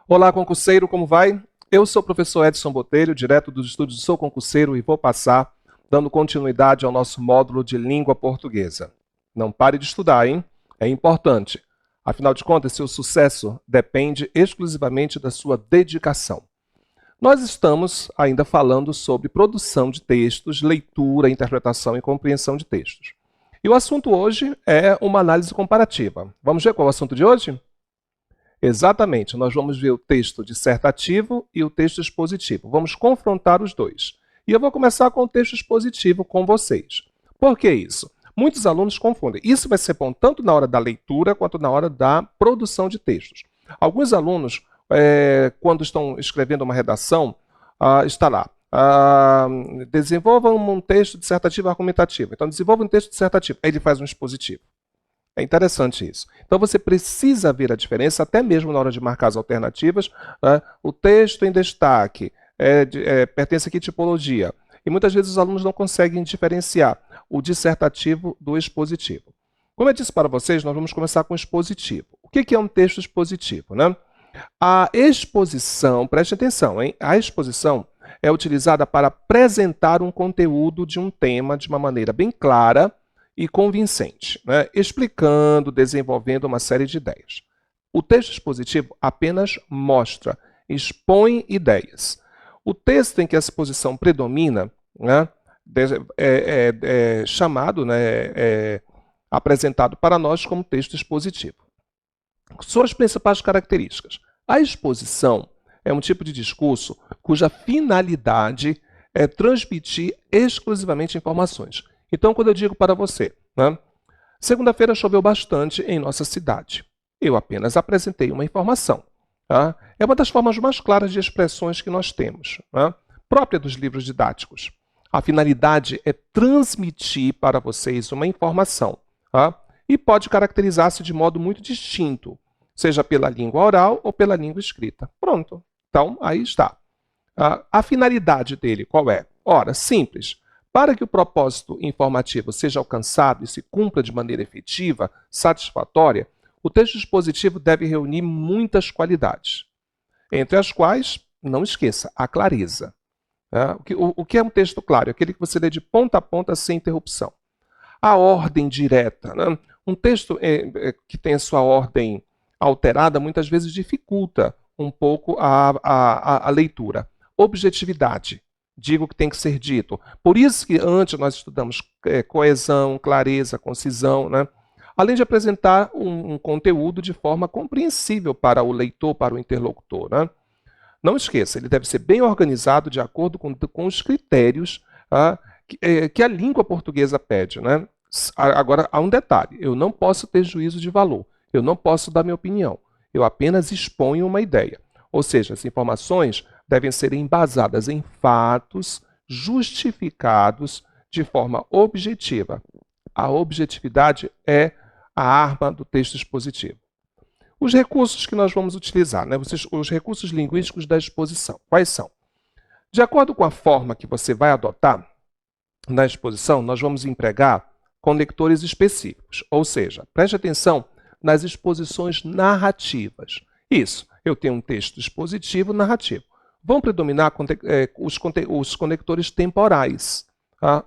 Olá, concurseiro, como vai? Eu sou o professor Edson Botelho, direto dos estúdios Sou Concurseiro, e vou passar dando continuidade ao nosso módulo de língua portuguesa. Não pare de estudar, hein? É importante. Afinal de contas, seu sucesso depende exclusivamente da sua dedicação. Nós estamos ainda falando sobre produção de textos, leitura, interpretação e compreensão de textos. E o assunto hoje é uma análise comparativa. Vamos ver qual é o assunto de hoje? Exatamente, nós vamos ver o texto dissertativo e o texto expositivo. Vamos confrontar os dois. E eu vou começar com o texto expositivo com vocês. Por que isso? Muitos alunos confundem. Isso vai ser bom tanto na hora da leitura quanto na hora da produção de textos. Alguns alunos, quando estão escrevendo uma redação, está lá. Desenvolvam um texto dissertativo argumentativo. Então, desenvolva um texto dissertativo. Aí ele faz um expositivo. É interessante isso. Então, você precisa ver a diferença, até mesmo na hora de marcar as alternativas. O texto em destaque pertence aqui à tipologia. E muitas vezes os alunos não conseguem diferenciar o dissertativo do expositivo. Como eu disse para vocês, nós vamos começar com o expositivo. O que é um texto expositivo, né? A exposição, preste atenção, hein? A exposição é utilizada para apresentar um conteúdo de um tema de uma maneira bem clara e convincente, né? Explicando, desenvolvendo uma série de ideias. O texto expositivo apenas mostra, expõe ideias. O texto em que a exposição predomina, né, é chamado, né, apresentado para nós como texto expositivo. Suas principais características. A exposição é um tipo de discurso cuja finalidade é transmitir exclusivamente informações. Então, quando eu digo para você, né, segunda-feira choveu bastante em nossa cidade. Eu apenas apresentei uma informação. Tá? É uma das formas mais claras de expressões que nós temos, né, própria dos livros didáticos. A finalidade é transmitir para vocês uma informação, tá? E pode caracterizar-se de modo muito distinto, seja pela língua oral ou pela língua escrita. Pronto. Então, aí está. A finalidade dele qual é? Ora, simples. Para que o propósito informativo seja alcançado e se cumpra de maneira efetiva, satisfatória, o texto expositivo deve reunir muitas qualidades, entre as quais, não esqueça, a clareza. O que é um texto claro? É aquele que você lê de ponta a ponta sem interrupção. A ordem direta. Né? Um texto que tem a sua ordem alterada muitas vezes dificulta um pouco a leitura. Objetividade. Digo o que tem que ser dito. Por isso que antes nós estudamos coesão, clareza, concisão, né? Além de apresentar um conteúdo de forma compreensível para o leitor, para o interlocutor. Né? Não esqueça, ele deve ser bem organizado de acordo com os critérios que a língua portuguesa pede. Né? Agora, há um detalhe, eu não posso ter juízo de valor, eu não posso dar minha opinião, eu apenas exponho uma ideia. Ou seja, as informações devem ser embasadas em fatos justificados de forma objetiva. A objetividade é a arma do texto expositivo. Os recursos que nós vamos utilizar, né? Os recursos linguísticos da exposição, quais são? De acordo com a forma que você vai adotar na exposição, nós vamos empregar conectores específicos, ou seja, preste atenção nas exposições narrativas. Isso, eu tenho um texto expositivo narrativo. Vão predominar os conectores temporais,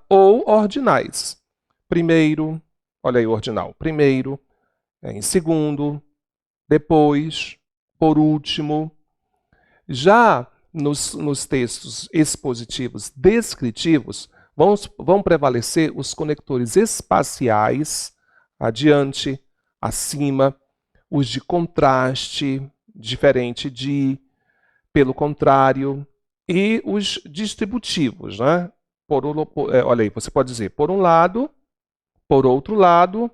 ou ordinais. Primeiro, olha aí o ordinal, primeiro, em segundo, depois, por último. Já nos textos expositivos descritivos, vão prevalecer os conectores espaciais, adiante, acima, os de contraste, diferente de, pelo contrário, e os distributivos, né? Olha aí, você pode dizer por um lado, por outro lado.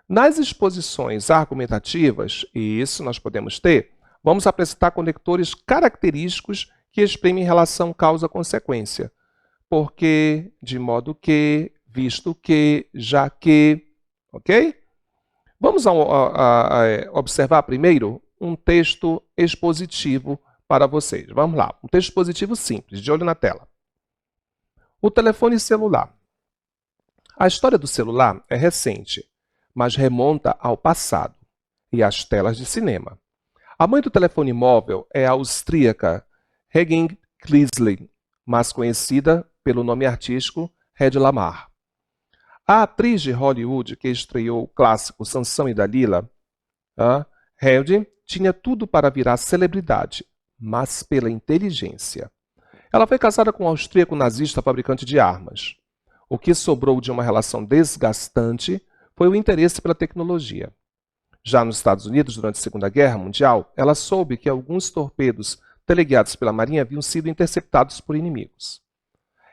Nas exposições argumentativas, e isso nós podemos ter, vamos apresentar conectores característicos que exprimem relação causa-consequência. Porque, de modo que, visto que, já que, ok? Vamos observar primeiro um texto expositivo para vocês. Vamos lá, um texto expositivo simples, de olho na tela. O telefone celular. A história do celular é recente, mas remonta ao passado e às telas de cinema. A mãe do telefone móvel é a austríaca Regine Klisly, mais conhecida pelo nome artístico Hedy Lamarr. A atriz de Hollywood que estreou o clássico Sansão e Dalila, Hedy, tinha tudo para virar celebridade, mas pela inteligência. Ela foi casada com um austríaco nazista fabricante de armas. O que sobrou de uma relação desgastante foi o interesse pela tecnologia. Já nos Estados Unidos, durante a Segunda Guerra Mundial, ela soube que alguns torpedos teleguiados pela Marinha haviam sido interceptados por inimigos.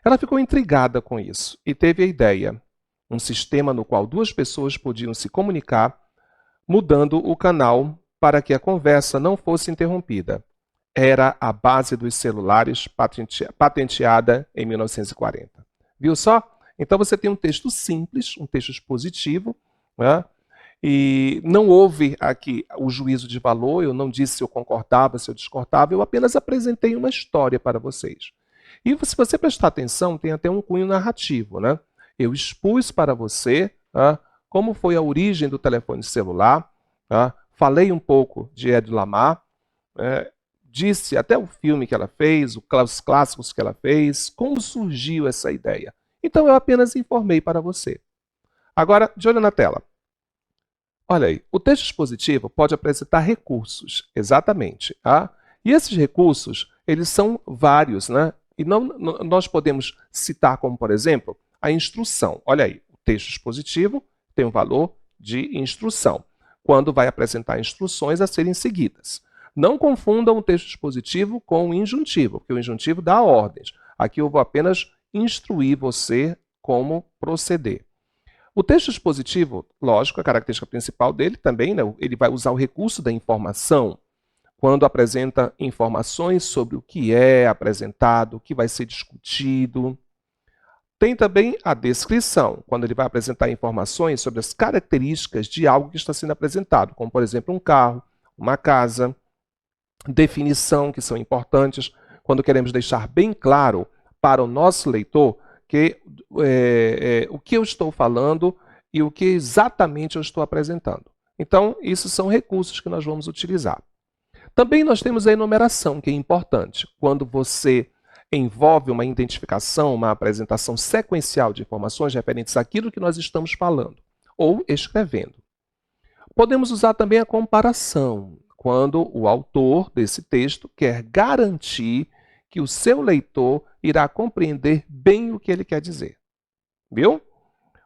Ela ficou intrigada com isso e teve a ideia, um sistema no qual duas pessoas podiam se comunicar, mudando o canal para que a conversa não fosse interrompida. Era a base dos celulares patenteada em 1940. Viu só? Então você tem um texto simples, um texto expositivo, né? E não houve aqui o juízo de valor, eu não disse se eu concordava, se eu discordava, eu apenas apresentei uma história para vocês. E se você prestar atenção, tem até um cunho narrativo, né? Eu expus para você como foi a origem do telefone celular, falei um pouco de Hedy Lamarr, disse até o filme que ela fez, os clássicos que ela fez, como surgiu essa ideia. Então eu apenas informei para você. Agora, de olho na tela. Olha aí, o texto expositivo pode apresentar recursos, exatamente. E esses recursos, eles são vários, né? E nós podemos citar como, por exemplo, a instrução. Olha aí, o texto expositivo tem um valor de instrução, quando vai apresentar instruções a serem seguidas. Não confundam o texto expositivo com o injuntivo, porque o injuntivo dá ordens. Aqui eu vou apenas instruir você como proceder. O texto expositivo, lógico, a característica principal dele também, né, ele vai usar o recurso da informação quando apresenta informações sobre o que é apresentado, o que vai ser discutido. Tem também a descrição, quando ele vai apresentar informações sobre as características de algo que está sendo apresentado, como, por exemplo, um carro, uma casa. Definição, que são importantes, quando queremos deixar bem claro para o nosso leitor que o que eu estou falando e o que exatamente eu estou apresentando. Então, isso são recursos que nós vamos utilizar. Também nós temos a enumeração, que é importante. Quando você envolve uma identificação, uma apresentação sequencial de informações referentes àquilo que nós estamos falando ou escrevendo. Podemos usar também a comparação, quando o autor desse texto quer garantir que o seu leitor irá compreender bem o que ele quer dizer. Viu?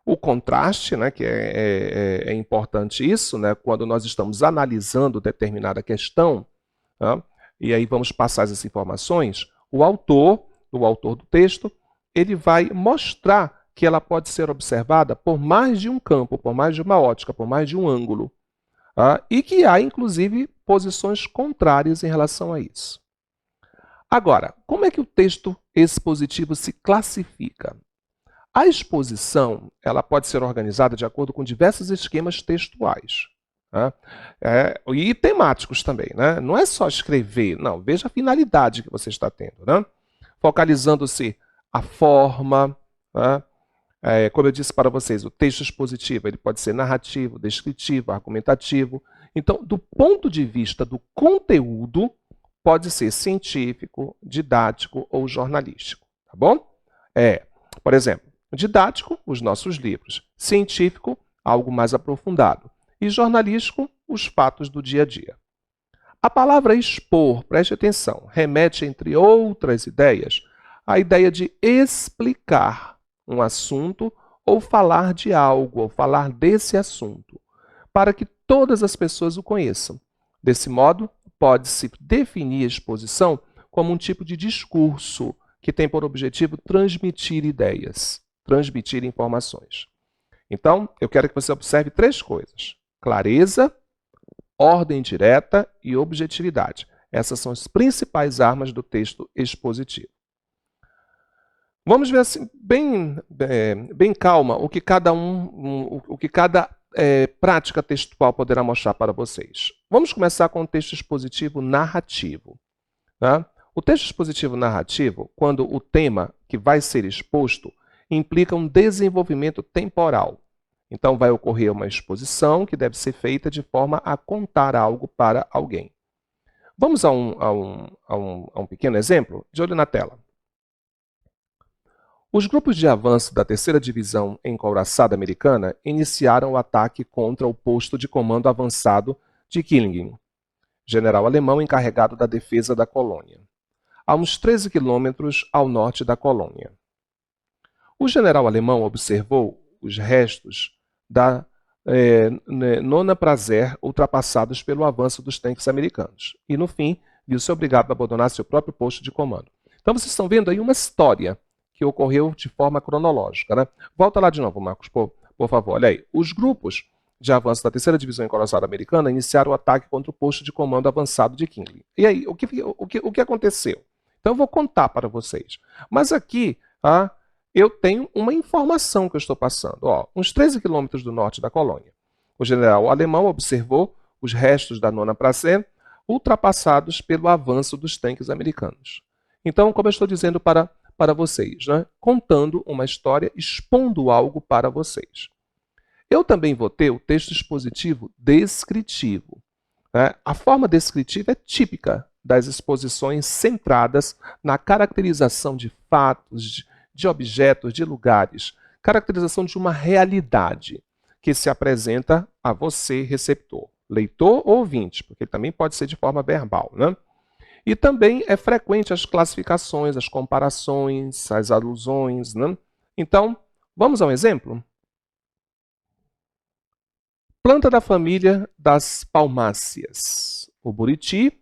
O contraste, né, que é importante isso, né, quando nós estamos analisando determinada questão, e aí vamos passar essas informações, o autor do texto, ele vai mostrar que ela pode ser observada por mais de um campo, por mais de uma ótica, por mais de um ângulo. E que há, inclusive, posições contrárias em relação a isso. Agora, como é que o texto expositivo se classifica? A exposição ela pode ser organizada de acordo com diversos esquemas textuais. E temáticos também. Né? Não é só escrever, não. Veja a finalidade que você está tendo. Né? Focalizando-se a forma, como eu disse para vocês, o texto expositivo ele pode ser narrativo, descritivo, argumentativo. Então, do ponto de vista do conteúdo, pode ser científico, didático ou jornalístico. Tá bom? Por exemplo, didático, os nossos livros. Científico, algo mais aprofundado. E jornalístico, os fatos do dia a dia. A palavra expor, preste atenção, remete, entre outras ideias, à ideia de explicar um assunto ou falar de algo, ou falar desse assunto, para que todas as pessoas o conheçam. Desse modo, pode-se definir a exposição como um tipo de discurso que tem por objetivo transmitir ideias, transmitir informações. Então, eu quero que você observe três coisas: clareza, ordem direta e objetividade. Essas são as principais armas do texto expositivo. Vamos ver assim, bem calma o que cada prática textual poderá mostrar para vocês. Vamos começar com o texto expositivo narrativo. Tá? O texto expositivo narrativo, quando o tema que vai ser exposto implica um desenvolvimento temporal. Então, vai ocorrer uma exposição que deve ser feita de forma a contar algo para alguém. Vamos a um pequeno exemplo? De olho na tela. Os grupos de avanço da 3ª Divisão Encouraçada Americana iniciaram o ataque contra o posto de comando avançado de Killingen, general alemão encarregado da defesa da colônia, a uns 13 quilômetros ao norte da colônia. O general alemão observou os restos da Nona Prazer ultrapassados pelo avanço dos tanques americanos e, no fim, viu-se obrigado a abandonar seu próprio posto de comando. Então, vocês estão vendo aí uma história que ocorreu de forma cronológica, né? Volta lá de novo, Marcos, por favor. Olha aí. Os grupos de avanço da 3ª Divisão Encouraçada Americana iniciaram o ataque contra o posto de comando avançado de Killingen. E aí, o que aconteceu? Então, eu vou contar para vocês. Mas aqui, eu tenho uma informação que eu estou passando. Ó, uns 13 quilômetros do norte da colônia. O general alemão observou os restos da Nona Prazer ultrapassados pelo avanço dos tanques americanos. Então, como eu estou dizendo para vocês, né? Contando uma história, expondo algo para vocês. Eu também vou ter o texto expositivo descritivo. Né? A forma descritiva é típica das exposições centradas na caracterização de fatos, de objetos, de lugares, caracterização de uma realidade que se apresenta a você, receptor, leitor ou ouvinte, porque também pode ser de forma verbal, né? E também é frequente as classificações, as comparações, as alusões, né? Então, vamos a um exemplo? Planta da família das palmáceas. O buriti,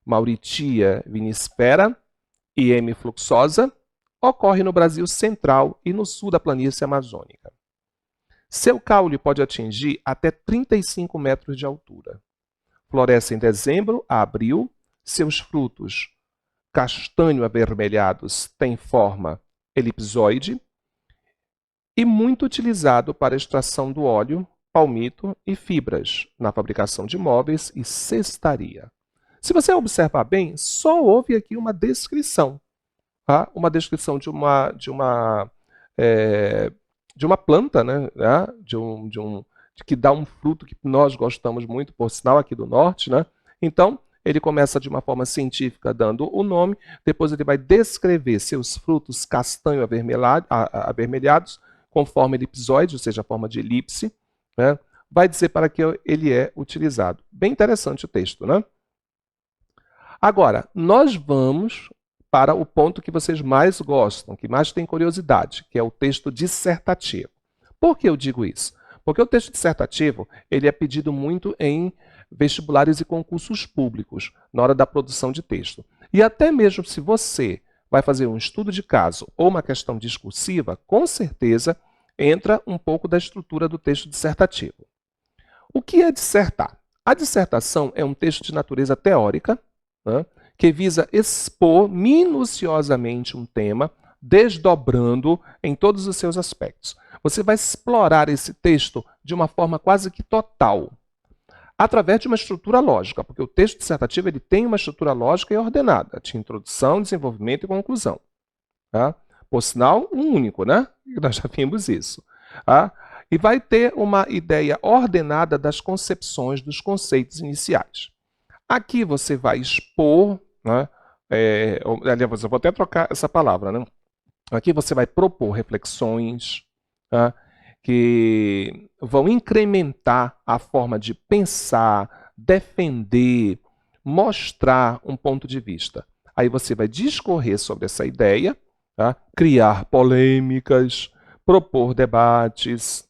Mauritia vinifera e M. fluxosa, ocorre no Brasil central e no sul da planície amazônica. Seu caule pode atingir até 35 metros de altura. Floresce em dezembro a abril. Seus frutos, castanho avermelhados, têm forma elipsoide e muito utilizado para a extração do óleo, palmito e fibras, na fabricação de móveis e cestaria. Se você observar bem, só houve aqui uma descrição. Uma descrição de uma planta, né? Que dá um fruto que nós gostamos muito, por sinal, aqui do norte, né? Então, ele começa de uma forma científica dando o nome, depois ele vai descrever seus frutos castanho avermelhados, com forma elipsoide, ou seja, a forma de elipse, né? Vai dizer para que ele é utilizado. Bem interessante o texto, né? Agora, nós vamos para o ponto que vocês mais gostam, que mais têm curiosidade, que é o texto dissertativo. Por que eu digo isso? Porque o texto dissertativo ele é pedido muito em vestibulares e concursos públicos, na hora da produção de texto. E até mesmo se você vai fazer um estudo de caso ou uma questão discursiva, com certeza entra um pouco da estrutura do texto dissertativo. O que é dissertar? A dissertação é um texto de natureza teórica, né, que visa expor minuciosamente um tema, desdobrando em todos os seus aspectos. Você vai explorar esse texto de uma forma quase que total, através de uma estrutura lógica, porque o texto dissertativo ele tem uma estrutura lógica e ordenada, de introdução, desenvolvimento e conclusão. Tá? Por sinal, um único, né? Nós já vimos isso. Tá? E vai ter uma ideia ordenada das concepções, dos conceitos iniciais. Aqui você vai expor, né? Aliás, eu vou até trocar essa palavra, né? Aqui você vai propor reflexões, tá? Que vão incrementar a forma de pensar, defender, mostrar um ponto de vista. Aí você vai discorrer sobre essa ideia, tá? Criar polêmicas, propor debates,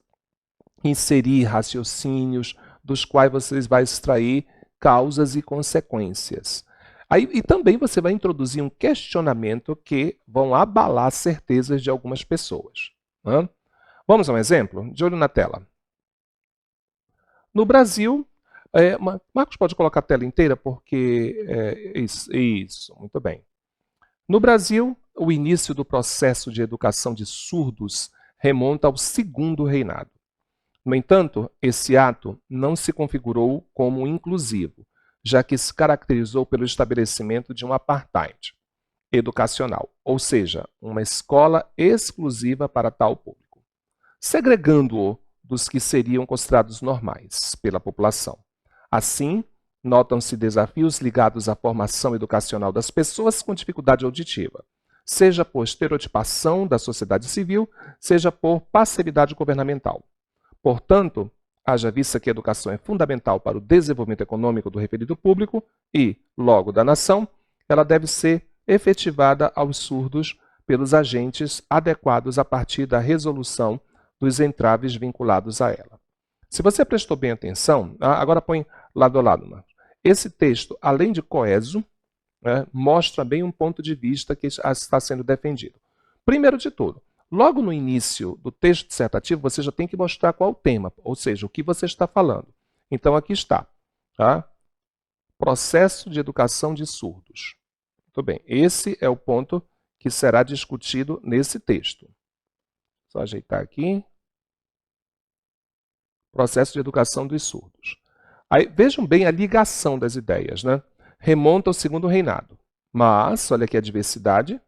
inserir raciocínios dos quais vocês vão extrair causas e consequências. E também você vai introduzir um questionamento que vão abalar certezas de algumas pessoas. Né? Vamos a um exemplo? De olho na tela. No Brasil, Marcos pode colocar a tela inteira porque... isso, muito bem. No Brasil, o início do processo de educação de surdos remonta ao Segundo Reinado. No entanto, esse ato não se configurou como inclusivo, já que se caracterizou pelo estabelecimento de um apartheid educacional, ou seja, uma escola exclusiva para tal público, segregando-o dos que seriam considerados normais pela população. Assim, Notam-se desafios ligados à formação educacional das pessoas com dificuldade auditiva, seja por estereotipação da sociedade civil, seja por passividade governamental. Portanto, haja vista que a educação é fundamental para o desenvolvimento econômico do referido público e, logo, da nação, ela deve ser efetivada aos surdos pelos agentes adequados a partir da resolução dos entraves vinculados a ela. Se você prestou bem atenção, agora põe lado a lado, Marcos. Esse texto, além de coeso, mostra bem um ponto de vista que está sendo defendido. Primeiro de tudo, logo no início do texto dissertativo, você já tem que mostrar qual é o tema, ou seja, o que você está falando. Então, aqui está. Tá? Processo de educação de surdos. Muito bem, esse é o ponto que será discutido nesse texto. Só ajeitar aqui. Processo de educação dos surdos. Aí, vejam bem a ligação das ideias, né? Remonta ao segundo reinado. Mas, olha aqui a diversidade.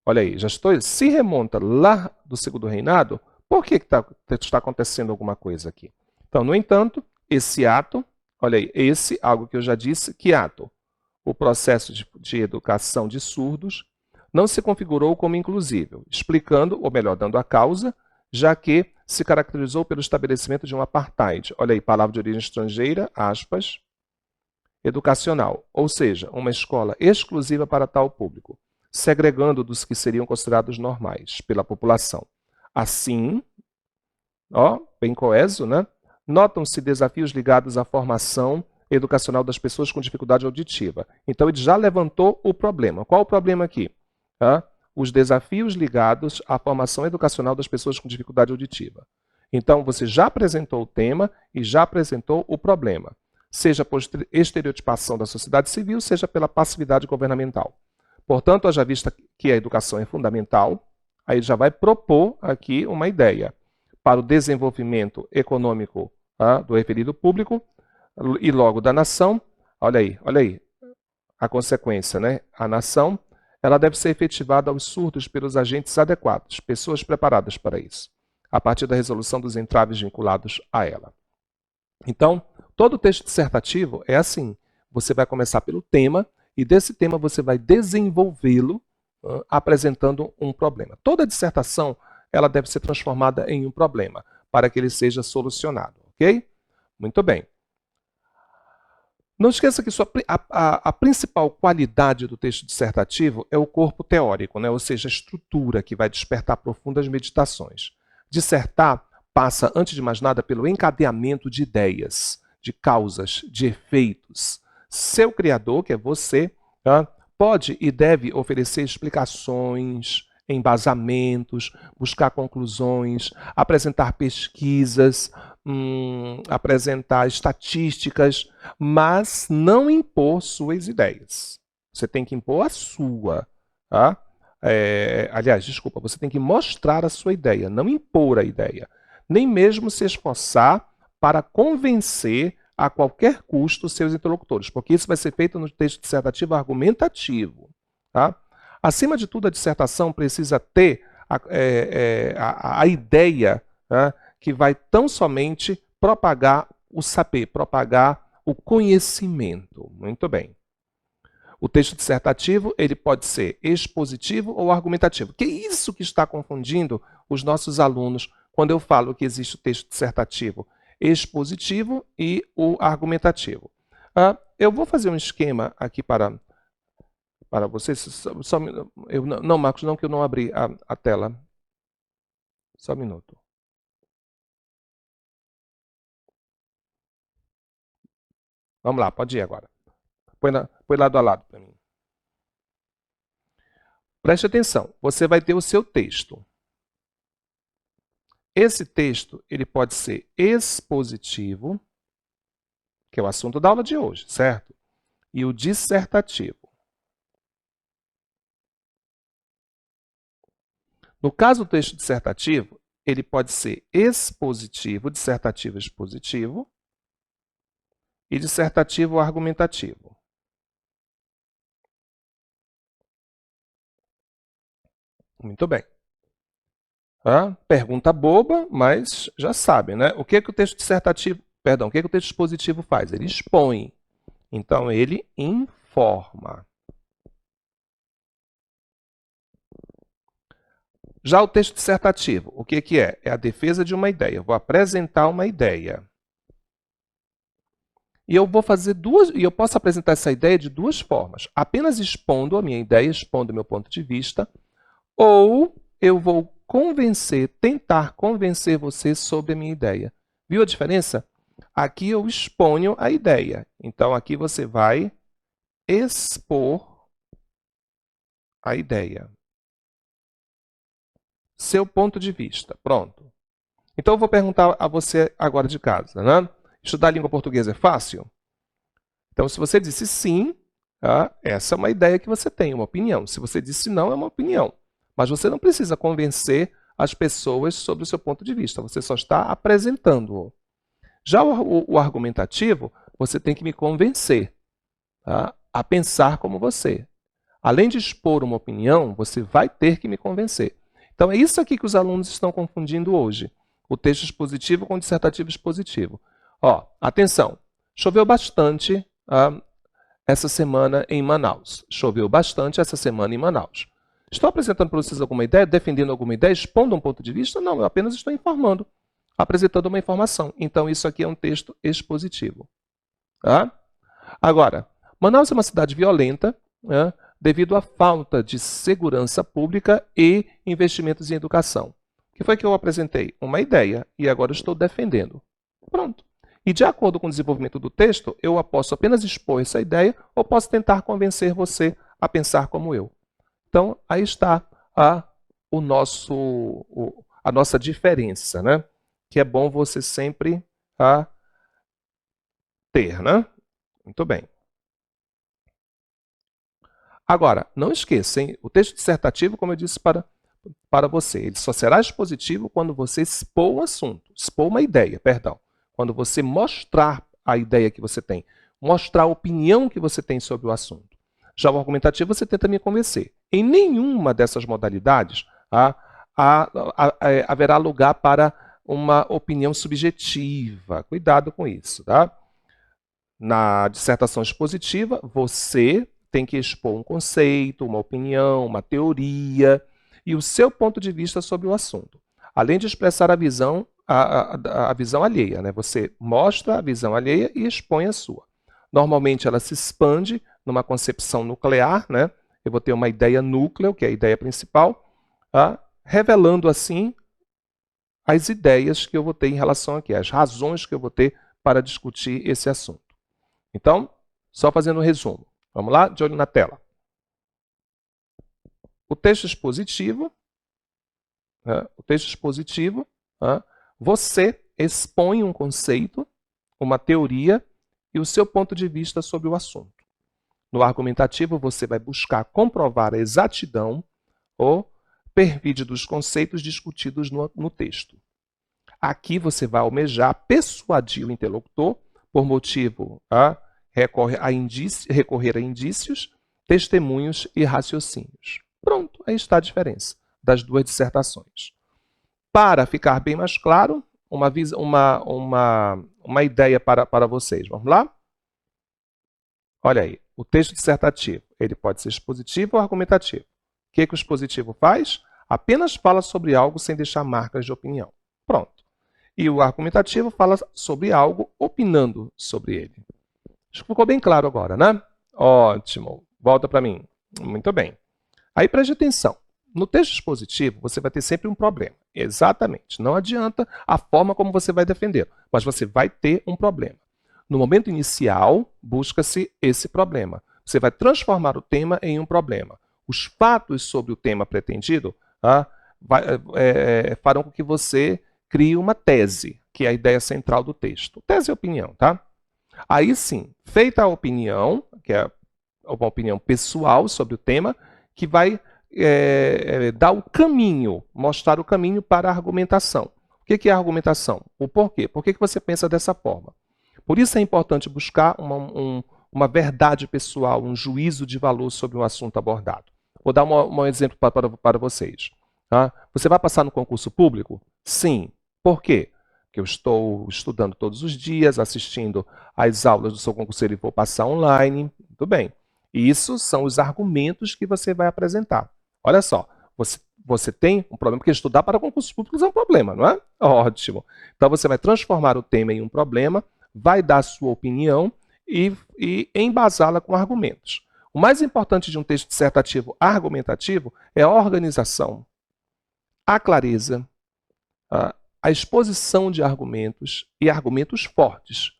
Olha aí, se remonta lá do segundo reinado, por que está acontecendo alguma coisa aqui? Então, no entanto, esse ato, olha aí, algo que eu já disse, que ato? O processo de educação de surdos não se configurou como inclusível, explicando, ou melhor, dando a causa, já que se caracterizou pelo estabelecimento de um apartheid. Olha aí, palavra de origem estrangeira, aspas, educacional, ou seja, uma escola exclusiva para tal público, segregando dos que seriam considerados normais pela população. Assim, bem coeso, né? Notam-se desafios ligados à formação educacional das pessoas com dificuldade auditiva. Então, ele já levantou o problema. Qual o problema aqui? Os desafios ligados à formação educacional das pessoas com dificuldade auditiva. Então, você já apresentou o tema e já apresentou o problema, seja por estereotipação da sociedade civil, seja pela passividade governamental. Portanto, haja vista que a educação é fundamental, aí já vai propor aqui uma ideia para o desenvolvimento econômico do referido público e logo da nação. Olha aí, a consequência, né? A nação, ela deve ser efetivada aos surdos pelos agentes adequados, pessoas preparadas para isso, a partir da resolução dos entraves vinculados a ela. Então, todo o texto dissertativo é assim. Você vai começar pelo tema e desse tema você vai desenvolvê-lo apresentando um problema. Toda dissertação ela deve ser transformada em um problema para que ele seja solucionado, ok? Muito bem. Não esqueça que a principal qualidade do texto dissertativo é o corpo teórico, né? Ou seja, a estrutura que vai despertar profundas meditações. Dissertar passa, antes de mais nada, pelo encadeamento de ideias, de causas, de efeitos. Seu criador, que é você, pode e deve oferecer explicações, embasamentos, buscar conclusões, apresentar pesquisas, apresentar estatísticas, mas não impor suas ideias. Você tem que impor a sua. Tá? Você tem que mostrar a sua ideia, não impor a ideia. Nem mesmo se esforçar para convencer a qualquer custo seus interlocutores, porque isso vai ser feito no texto dissertativo argumentativo. Tá? Acima de tudo, a dissertação precisa ter a ideia, né, que vai tão somente propagar o saber, propagar o conhecimento. Muito bem. O texto dissertativo ele pode ser expositivo ou argumentativo. Que é isso que está confundindo os nossos alunos quando eu falo que existe o texto dissertativo expositivo e o argumentativo. Eu vou fazer um esquema aqui para vocês. Não, Marcos, não, que eu não abri a tela. Só um minuto. Vamos lá, pode ir agora. Põe lado a lado para mim. Preste atenção, você vai ter o seu texto. Esse texto ele pode ser expositivo, que é o assunto da aula de hoje, certo? E o dissertativo. No caso do texto dissertativo, ele pode ser expositivo, dissertativo expositivo, e dissertativo argumentativo. Muito bem. Pergunta boba, mas já sabe, né? O que o texto dissertativo, o que o texto expositivo faz? Ele expõe. Então, ele informa. Já o texto dissertativo, o que que é? É a defesa de uma ideia. Eu vou apresentar uma ideia. E eu vou fazer e eu posso apresentar essa ideia de duas formas. Apenas expondo a minha ideia, expondo o meu ponto de vista, ou eu vou tentar convencer você sobre a minha ideia. Viu a diferença? Aqui eu exponho a ideia. Então, aqui você vai expor a ideia. Seu ponto de vista. Pronto. Então, eu vou perguntar a você agora de casa, né? Estudar língua portuguesa é fácil? Então, se você disse sim, essa é uma ideia que você tem, uma opinião. Se você disse não, é uma opinião. Mas você não precisa convencer as pessoas sobre o seu ponto de vista. Você só está apresentando-o. Já o argumentativo, você tem que me convencer a pensar como você. Além de expor uma opinião, você vai ter que me convencer. Então, é isso aqui que os alunos estão confundindo hoje. O texto expositivo com o dissertativo expositivo. Atenção, choveu bastante essa semana em Manaus. Choveu bastante essa semana em Manaus. Estou apresentando para vocês alguma ideia, defendendo alguma ideia, expondo um ponto de vista? Não, eu apenas estou informando, apresentando uma informação. Então, isso aqui é um texto expositivo. Agora, Manaus é uma cidade violenta, devido à falta de segurança pública e investimentos em educação. O que foi que eu apresentei? Uma ideia, e agora eu estou defendendo. Pronto. E de acordo com o desenvolvimento do texto, eu posso apenas expor essa ideia ou posso tentar convencer você a pensar como eu. Então, aí está a nossa diferença, né? Que é bom você sempre ter, né? Muito bem. Agora, não esqueça, hein? O texto dissertativo, como eu disse para você, ele só será expositivo quando você expor o assunto, expor uma ideia, perdão. Quando você mostrar a ideia que você tem, mostrar a opinião que você tem sobre o assunto. Já o argumentativo, você tenta me convencer. Em nenhuma dessas modalidades haverá lugar para uma opinião subjetiva. Cuidado com isso, tá? Na dissertação expositiva, você tem que expor um conceito, uma opinião, uma teoria e o seu ponto de vista sobre o assunto. Além de expressar a visão alheia, né? Você mostra a visão alheia e expõe a sua. Normalmente ela se expande numa concepção nuclear, né? Eu vou ter uma ideia núcleo, que é a ideia principal, revelando assim as ideias que eu vou ter em relação aqui, as razões que eu vou ter para discutir esse assunto. Então, só fazendo um resumo. Vamos lá? De olho na tela. O texto expositivo, você expõe um conceito, uma teoria e o seu ponto de vista sobre o assunto. No argumentativo, você vai buscar comprovar a exatidão ou perfide dos conceitos discutidos no texto. Aqui você vai almejar persuadir o interlocutor por motivo recorrer a indícios, testemunhos e raciocínios. Pronto, aí está a diferença das duas dissertações. Para ficar bem mais claro, uma ideia para vocês. Vamos lá? Olha aí, o texto dissertativo, ele pode ser expositivo ou argumentativo. O que o expositivo faz? Apenas fala sobre algo sem deixar marcas de opinião. Pronto. E o argumentativo fala sobre algo opinando sobre ele. Acho que ficou bem claro agora, né? Ótimo. Volta para mim. Muito bem. Aí preste atenção. No texto expositivo, você vai ter sempre um problema. Exatamente. Não adianta a forma como você vai defender, mas você vai ter um problema. No momento inicial, busca-se esse problema. Você vai transformar o tema em um problema. Os fatos sobre o tema pretendido farão com que você crie uma tese, que é a ideia central do texto. Tese é opinião, tá? Aí sim, feita a opinião, que é uma opinião pessoal sobre o tema, que vai dar o caminho, mostrar o caminho para a argumentação. O que é a argumentação? O porquê? Por que você pensa dessa forma? Por isso é importante buscar uma verdade pessoal, um juízo de valor sobre um assunto abordado. Vou dar um exemplo para vocês. Você vai passar no concurso público? Sim. Por quê? que eu estou estudando todos os dias, assistindo às aulas do Sou Concurseiro e Vou Passar online. Muito bem. Isso são os argumentos que você vai apresentar. Olha só, você tem um problema, porque estudar para concursos públicos é um problema, não é? Ótimo. Então você vai transformar o tema em um problema, vai dar sua opinião e embasá-la com argumentos. O mais importante de um texto dissertativo argumentativo é a organização, a clareza, a exposição de argumentos e argumentos fortes.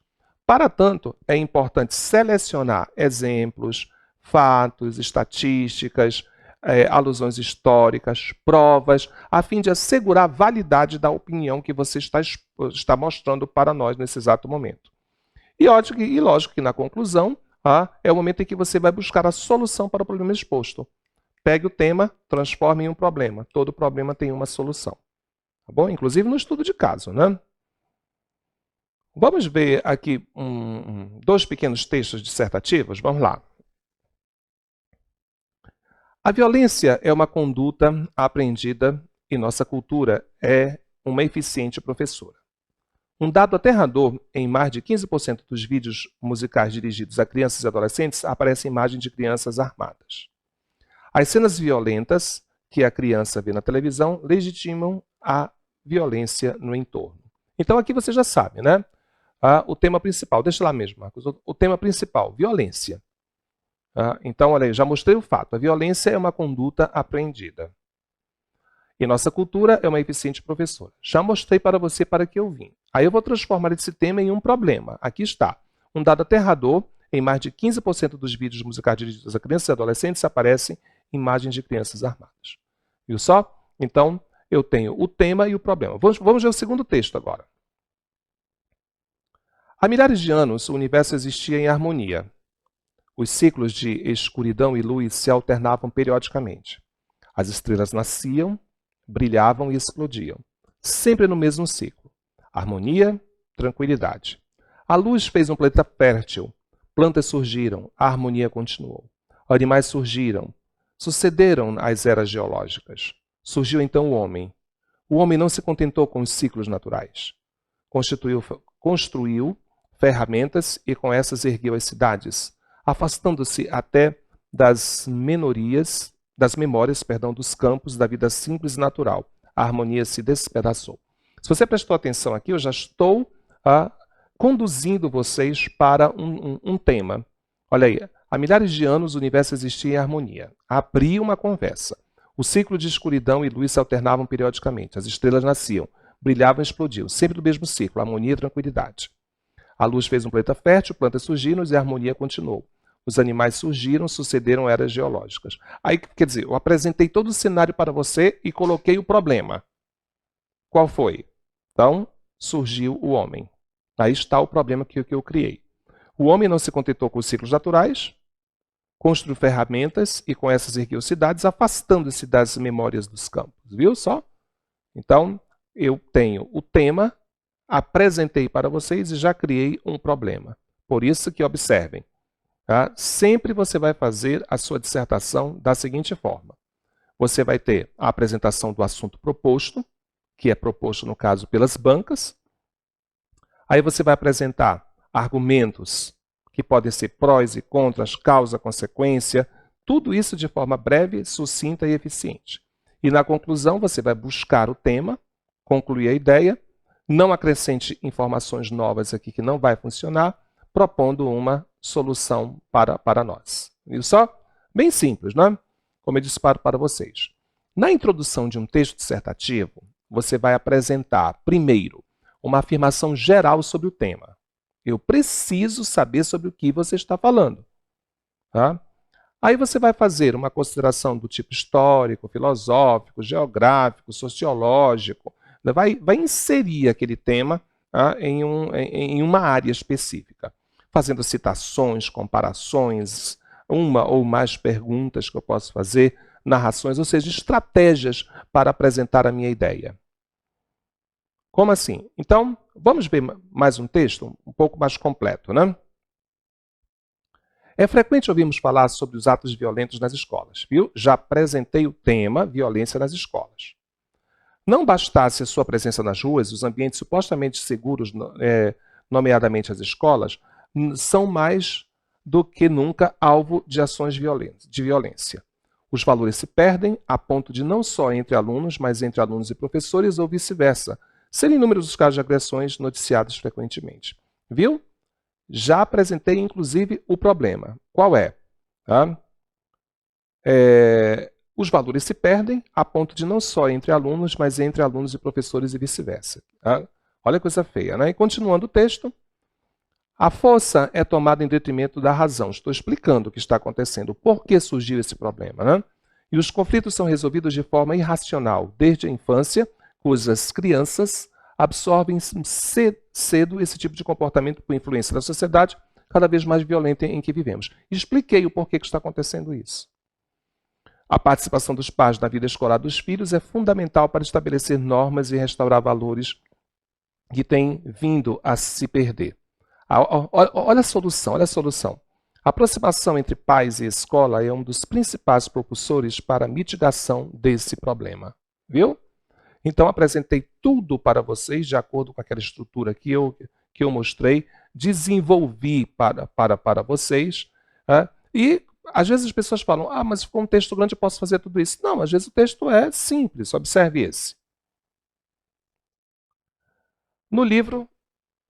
Para tanto, é importante selecionar exemplos, fatos, estatísticas, alusões históricas, provas, a fim de assegurar a validade da opinião que você está mostrando para nós nesse exato momento. E lógico que na conclusão, é o momento em que você vai buscar a solução para o problema exposto. Pegue o tema, transforme em um problema. Todo problema tem uma solução. Tá bom? Inclusive no estudo de caso, né? Vamos ver aqui dois pequenos textos dissertativos? Vamos lá. A violência é uma conduta aprendida e nossa cultura é uma eficiente professora. Um dado aterrador: em mais de 15% dos vídeos musicais dirigidos a crianças e adolescentes aparece imagem de crianças armadas. As cenas violentas que a criança vê na televisão legitimam a violência no entorno. Então aqui você já sabe, né? O tema principal, deixa lá mesmo, Marcos, o tema principal, violência. Então, olha aí, já mostrei o fato, a violência é uma conduta aprendida. E nossa cultura é uma eficiente professora. Já mostrei para você para que eu vim. Aí eu vou transformar esse tema em um problema. Aqui está. Um dado aterrador: em mais de 15% dos vídeos musicais dirigidos a crianças e adolescentes aparecem imagens de crianças armadas. Viu só? Então, eu tenho o tema e o problema. Vamos ver o segundo texto agora. Há milhares de anos, o universo existia em harmonia. Os ciclos de escuridão e luz se alternavam periodicamente. As estrelas nasciam, brilhavam e explodiam, sempre no mesmo ciclo. Harmonia, tranquilidade. A luz fez um planeta fértil. Plantas surgiram, a harmonia continuou. Animais surgiram, sucederam as eras geológicas. Surgiu então o homem. O homem não se contentou com os ciclos naturais. Construiu ferramentas e com essas ergueu as cidades, afastando-se até das memórias dos campos da vida simples e natural. A harmonia se despedaçou. Se você prestou atenção aqui, eu já estou conduzindo vocês para um tema. Olha aí, há milhares de anos o universo existia em harmonia. Abri uma conversa. O ciclo de escuridão e luz se alternavam periodicamente. As estrelas nasciam, brilhavam e explodiam, sempre do mesmo ciclo, harmonia e tranquilidade. A luz fez um planeta fértil, plantas surgiram e a harmonia continuou. Os animais surgiram, sucederam eras geológicas. Aí, quer dizer, eu apresentei todo o cenário para você e coloquei o problema. Qual foi? Então, surgiu o homem. Aí está o problema que eu criei. O homem não se contentou com os ciclos naturais, construiu ferramentas e com essas ergueu cidades, afastando-se das memórias dos campos. Viu só? Então, eu tenho o tema, apresentei para vocês e já criei um problema. Por isso que observem. Sempre você vai fazer a sua dissertação da seguinte forma. Você vai ter a apresentação do assunto proposto, que é proposto, no caso, pelas bancas. Aí você vai apresentar argumentos que podem ser prós e contras, causa, consequência, tudo isso de forma breve, sucinta e eficiente. E na conclusão você vai buscar o tema, concluir a ideia, não acrescente informações novas aqui que não vai funcionar, propondo uma solução para nós. Viu só? Bem simples, não é? Como eu disparo para vocês. Na introdução de um texto dissertativo, você vai apresentar, primeiro, uma afirmação geral sobre o tema. Eu preciso saber sobre o que você está falando. Tá? Aí você vai fazer uma consideração do tipo histórico, filosófico, geográfico, sociológico. Vai inserir aquele tema em uma área específica, fazendo citações, comparações, uma ou mais perguntas que eu posso fazer, narrações, ou seja, estratégias para apresentar a minha ideia. Como assim? Então, vamos ver mais um texto um pouco mais completo, né? É frequente ouvirmos falar sobre os atos violentos nas escolas, viu? Já apresentei o tema violência nas escolas. Não bastasse a sua presença nas ruas, os ambientes supostamente seguros, nomeadamente as escolas, são mais do que nunca alvo de ações de violência. Os valores se perdem a ponto de não só entre alunos, mas entre alunos e professores ou vice-versa. Serem inúmeros os casos de agressões noticiados frequentemente. Viu? Já apresentei, inclusive, o problema. Qual é? Tá? Os valores se perdem a ponto de não só entre alunos, mas entre alunos e professores e vice-versa. Tá? Olha que coisa feia, né? E continuando o texto, a força é tomada em detrimento da razão. Estou explicando o que está acontecendo, por que surgiu esse problema, né? E os conflitos são resolvidos de forma irracional, desde a infância, cujas crianças absorvem cedo esse tipo de comportamento por influência da sociedade cada vez mais violenta em que vivemos. Expliquei o porquê que está acontecendo isso. A participação dos pais na vida escolar dos filhos é fundamental para estabelecer normas e restaurar valores que têm vindo a se perder. Olha a solução, olha a solução. A aproximação entre pais e escola é um dos principais propulsores para a mitigação desse problema. Viu? Então, apresentei tudo para vocês, de acordo com aquela estrutura que eu mostrei, desenvolvi para vocês. E, às vezes, as pessoas falam, mas ficou um texto grande, eu posso fazer tudo isso. Não, às vezes o texto é simples, observe esse. No livro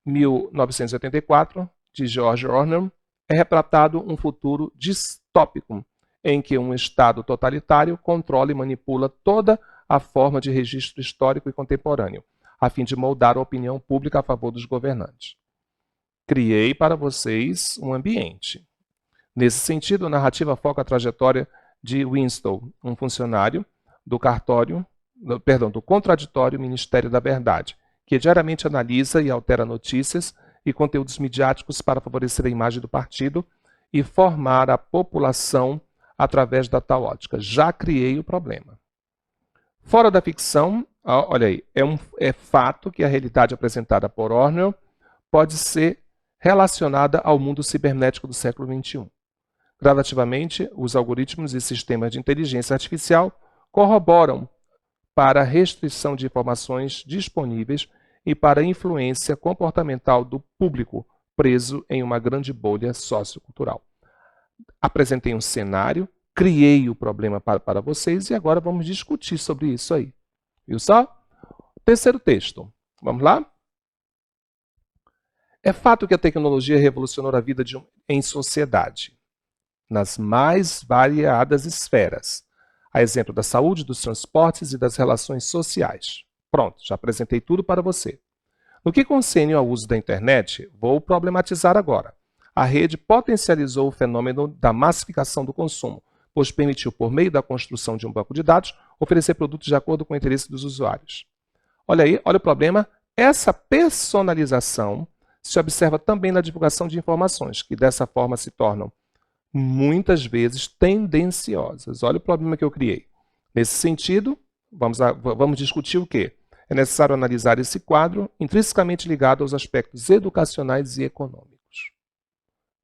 1984, de George Orwell, é retratado um futuro distópico, em que um Estado totalitário controla e manipula toda a forma de registro histórico e contemporâneo, a fim de moldar a opinião pública a favor dos governantes. Criei para vocês um ambiente. Nesse sentido, a narrativa foca a trajetória de Winston, um funcionário do contraditório Ministério da Verdade, que diariamente analisa e altera notícias e conteúdos midiáticos para favorecer a imagem do partido e formar a população através da tal ótica. Já criei o problema. Fora da ficção, olha aí, é fato que a realidade apresentada por Orwell pode ser relacionada ao mundo cibernético do século XXI. Gradativamente, os algoritmos e sistemas de inteligência artificial corroboram para a restrição de informações disponíveis e para a influência comportamental do público preso em uma grande bolha sociocultural. Apresentei um cenário, criei o problema para vocês e agora vamos discutir sobre isso aí. Viu só? Terceiro texto. Vamos lá? É fato que a tecnologia revolucionou a vida em sociedade, nas mais variadas esferas. A exemplo da saúde, dos transportes e das relações sociais. Pronto, já apresentei tudo para você. No que concerne ao uso da internet, vou problematizar agora. A rede potencializou o fenômeno da massificação do consumo, pois permitiu, por meio da construção de um banco de dados, oferecer produtos de acordo com o interesse dos usuários. Olha aí, olha o problema. Essa personalização se observa também na divulgação de informações, que dessa forma se tornam muitas vezes tendenciosas. Olha o problema que eu criei. Nesse sentido, vamos discutir o quê? É necessário analisar esse quadro intrinsecamente ligado aos aspectos educacionais e econômicos.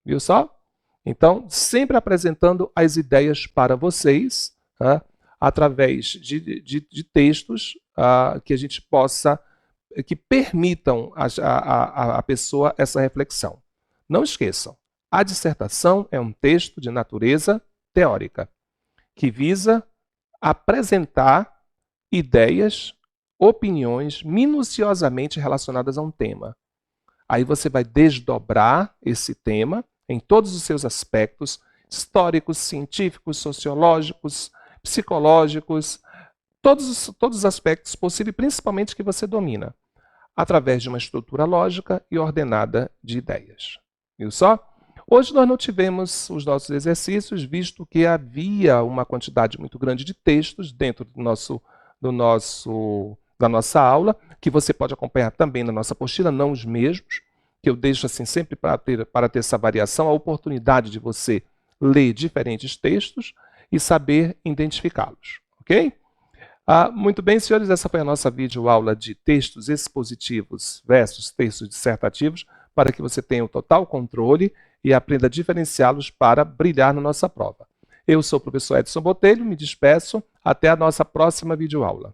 Viu só? Então, sempre apresentando as ideias para vocês, através de textos que a gente possa, que permitam a pessoa essa reflexão. Não esqueçam, a dissertação é um texto de natureza teórica, que visa apresentar ideias, opiniões minuciosamente relacionadas a um tema. Aí você vai desdobrar esse tema em todos os seus aspectos históricos, científicos, sociológicos, psicológicos, todos os aspectos possíveis, principalmente que você domina, através de uma estrutura lógica e ordenada de ideias. Viu só? Hoje nós não tivemos os nossos exercícios, visto que havia uma quantidade muito grande de textos dentro da nossa aula, que você pode acompanhar também na nossa apostila, não os mesmos, que eu deixo assim sempre para ter essa variação, a oportunidade de você ler diferentes textos e saber identificá-los, ok? Muito bem, senhores, essa foi a nossa videoaula de textos expositivos versus textos dissertativos, para que você tenha o total controle e aprenda a diferenciá-los para brilhar na nossa prova. Eu sou o professor Edson Botelho, me despeço, até a nossa próxima videoaula.